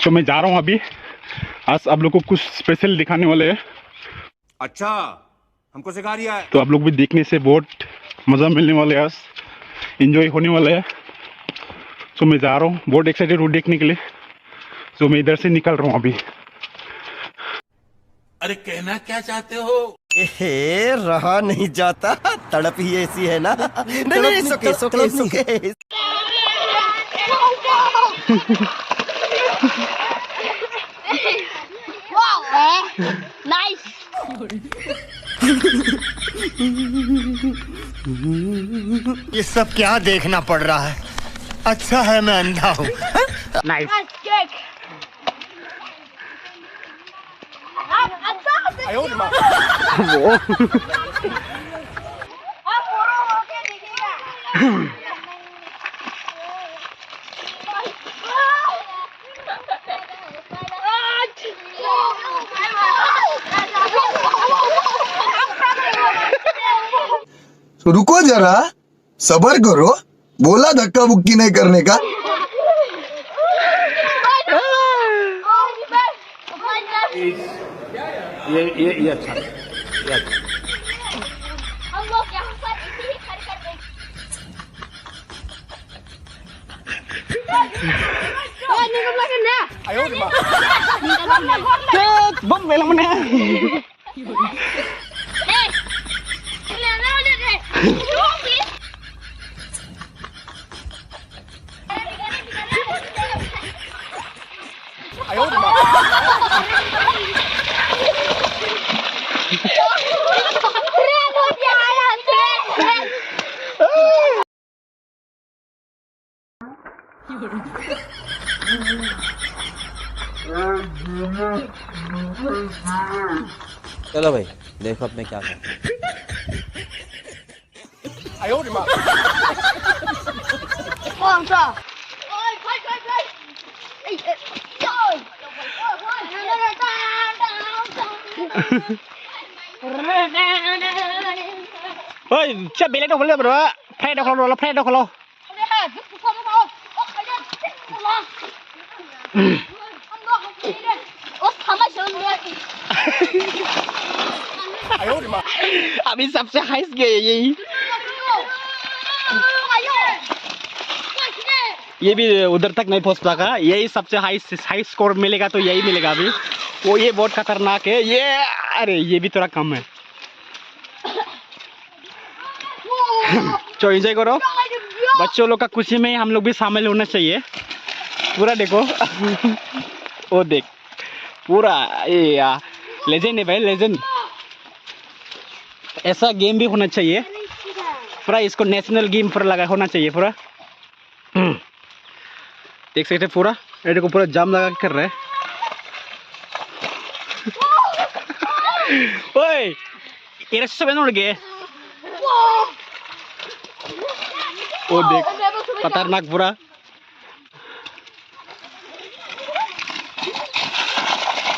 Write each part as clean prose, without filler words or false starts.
तो मैं जा रहा हूँ अभी। आज आप लोग को कुछ स्पेशल दिखाने वाले हैं। अच्छा, हमको सिखा रिया है। तो आप लोग भी देखने से बहुत मज़ा मिलने वाले है, आज इंजॉय होने वाला है। तो मैं जा रहा हूँ, बहुत एक्साइटेड हूँ देखने के लिए। तो मैं इधर से निकल रहा हूँ अभी। अरे कहना क्या चाहते हो? रहा नहीं जाता, तड़प ही ऐसी है ना। नहीं, सुके सुके सुके। नाइस। ये सब क्या देखना पड़ रहा है? अच्छा है मैं अंधा हूँ। नाइस। रुको जरा, सबर करो। बोला धक्का बुक्की नहीं करने का। ये अच्छा। हम लोग यहाँ पर इसी हरकत में bom velang mana? चलो भाई, देखो अब मैं क्या करता हूँ। Oi, siap beli dong boleh berdua. Play dong kalau play dong kalau. अभी सबसे हाईएस्ट गए ये भी उधर तक नहीं पहुंच पाएगा। यही सबसे हाई स्कोर मिलेगा तो यही मिलेगा अभी। वो ये बहुत खतरनाक है ये। अरे ये भी थोड़ा कम है। तो एंजॉय करो, बच्चों लोग का खुशी में हम लोग भी शामिल होना चाहिए। पूरा देखो। वो देख पूरा ये लेजेंड है भाई, लेजेंड। ऐसा गेम भी होना चाहिए पूरा, इसको नेशनल गेम पर लगा होना चाहिए पूरा। देख सकते पूरा ये देखो, पूरा जाम लगा कर रहा है। ओए ये सब बन गए। वो देख खतरनाक पूरा।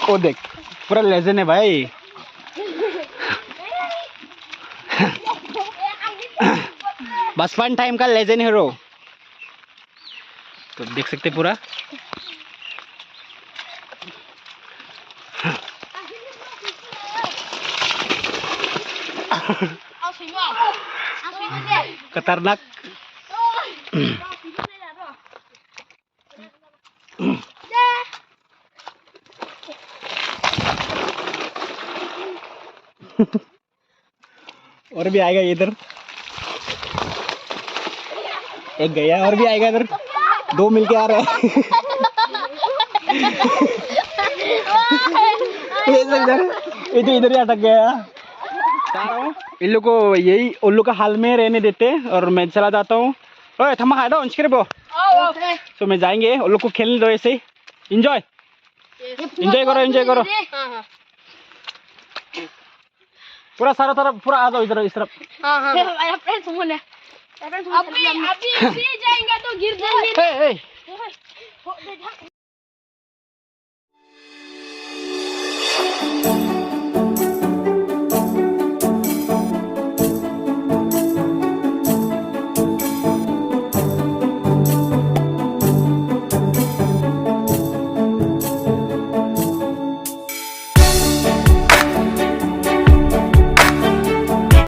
वो देख पूरा लेजेंड है भाई। बस वन टाइम का लेजेंड हीरो। तो देख सकते पूरा। खतरनाक। और भी आएगा इधर, एक गया और भी आएगा इधर। दो मिलके आ रहे हैं। ये तो इधर ही अटक गया। इन लोग को यही उन लोग का हाल में रहने देते और मैं चला जाता हूँ। ओए थमा हाय दो अंश बो। तो मैं जाएंगे, उन लोग को खेलने दो ऐसे। एंजॉय करो, एंजॉय करो। पूरा सारा तरफ पूरा आ जाओ इधर इस तरफ। अभी जाएंगे तो गिर जाएंगे।